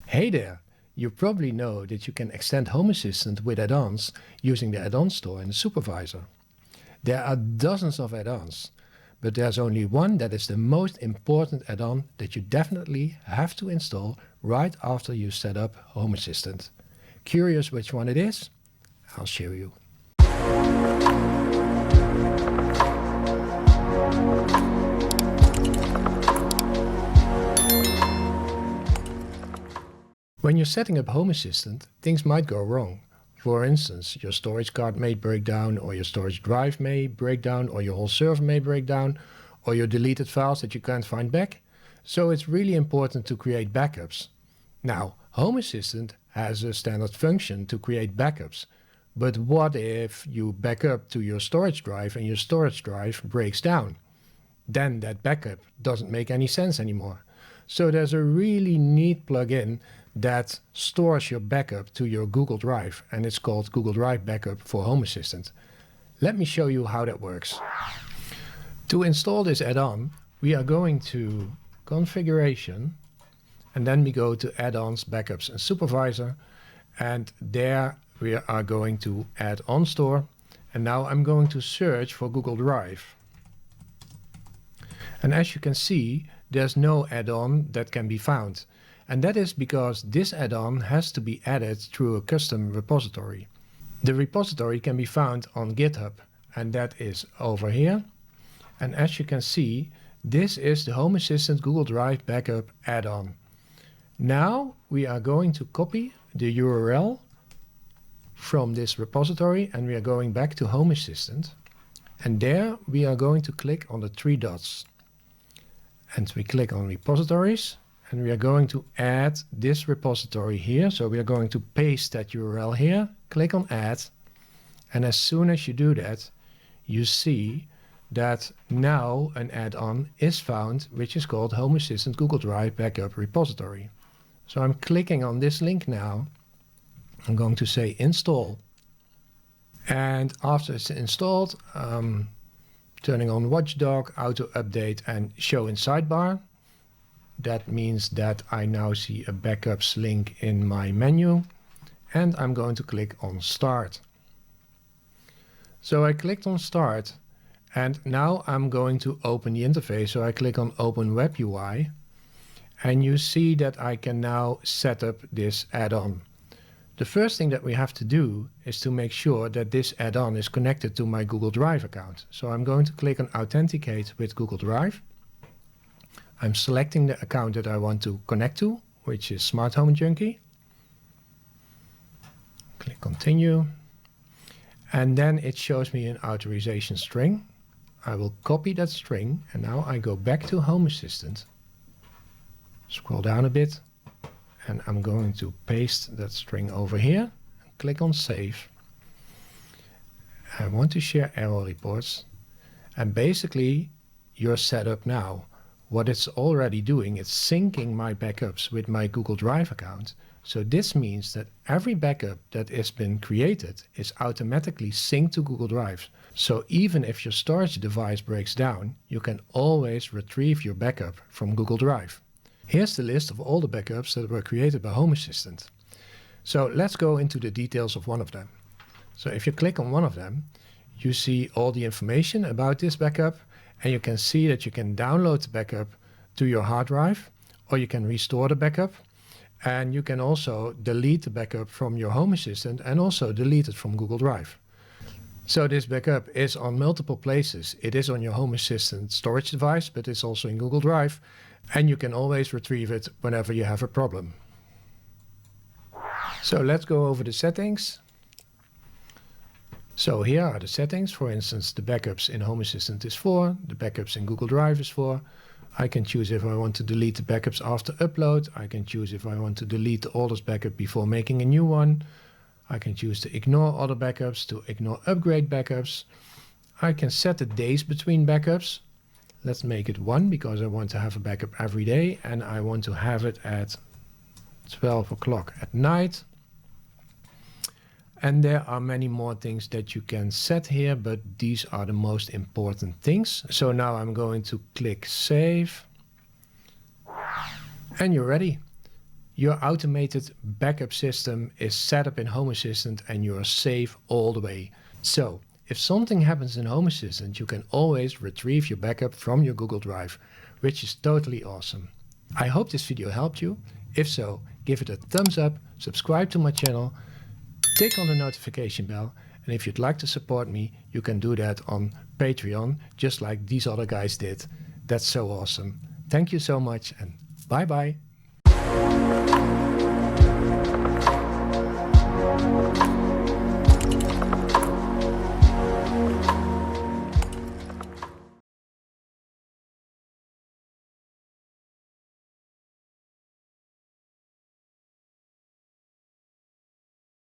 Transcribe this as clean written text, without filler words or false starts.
Hey there! You probably know that you can extend Home Assistant with add-ons using the add-on store in the supervisor. There are dozens of add-ons, but there's only one that is the most important add-on that you definitely have to install right after you set up Home Assistant. Curious which one it is? I'll show you. When you're setting up Home Assistant, things might go wrong. For instance, your storage card may break down, or your storage drive may break down, or your whole server may break down, or your deleted files that you can't find back. So it's really important to create backups. Now, Home Assistant has a standard function to create backups. But what if you back up to your storage drive and your storage drive breaks down? Then that backup doesn't make any sense anymore. So there's a really neat plugin that stores your backup to your Google Drive, and it's called Google Drive Backup for Home Assistant. Let me show you how that works. To install this add-on, we are going to Configuration, and then we go to Add-ons, Backups and Supervisor, and there we are going to Add-on Store, and now I'm going to search for Google Drive. And as you can see, there's no add-on that can be found. And that is because this add-on has to be added through a custom repository. The repository can be found on GitHub, and that is over here. And as you can see, this is the Home Assistant Google Drive Backup add-on. Now we are going to copy the URL from this repository, and we are going back to Home Assistant. And there we are going to click on the three dots. And we click on repositories, and we are going to add this repository here. So we are going to paste that URL here, click on add. And as soon as you do that, you see that now an add-on is found, which is called Home Assistant Google Drive Backup Repository. So I'm clicking on this link now. I'm going to say install. And after it's installed, turning on Watchdog, Auto Update and Show in Sidebar. That means that I now see a backups link in my menu, and I'm going to click on Start. So I clicked on Start, and now I'm going to open the interface. So I click on Open Web UI, and you see that I can now set up this add-on. The first thing that we have to do is to make sure that this add-on is connected to my Google Drive account. So I'm going to click on Authenticate with Google Drive. I'm selecting the account that I want to connect to, which is smarthome Junkie. Click Continue. And then it shows me an authorization string. I will copy that string, and now I go back to Home Assistant. Scroll down a bit. And I'm going to paste that string over here, and click on Save. I want to share error reports, and basically you're set up now. What it's already doing, it's syncing my backups with my Google Drive account. So this means that every backup that has been created is automatically synced to Google Drive. So even if your storage device breaks down, you can always retrieve your backup from Google Drive. Here's the list of all the backups that were created by Home Assistant. So let's go into the details of one of them. So if you click on one of them, you see all the information about this backup, and you can see that you can download the backup to your hard drive, or you can restore the backup, and you can also delete the backup from your Home Assistant and also delete it from Google Drive. So this backup is on multiple places. It is on your Home Assistant storage device, but it's also in Google Drive, and you can always retrieve it whenever you have a problem. So let's go over the settings. So here are the settings. For instance, the backups in Home Assistant is 4, the backups in Google Drive is 4. I can choose if I want to delete the backups after upload. I can choose if I want to delete the oldest backup before making a new one. I can choose to ignore other backups, to ignore upgrade backups. I can set the days between backups. Let's make it 1 because I want to have a backup every day, and I want to have it at 12 o'clock at night. And there are many more things that you can set here, but these are the most important things. So now I'm going to click Save. And you're ready. Your automated backup system is set up in Home Assistant and you are safe all the way. So, if something happens in Home Assistant, you can always retrieve your backup from your Google Drive, which is totally awesome. I hope this video helped you. If so, give it a thumbs up, subscribe to my channel, click on the notification bell, and if you'd like to support me, you can do that on Patreon, just like these other guys did. That's so awesome. Thank you so much and bye bye.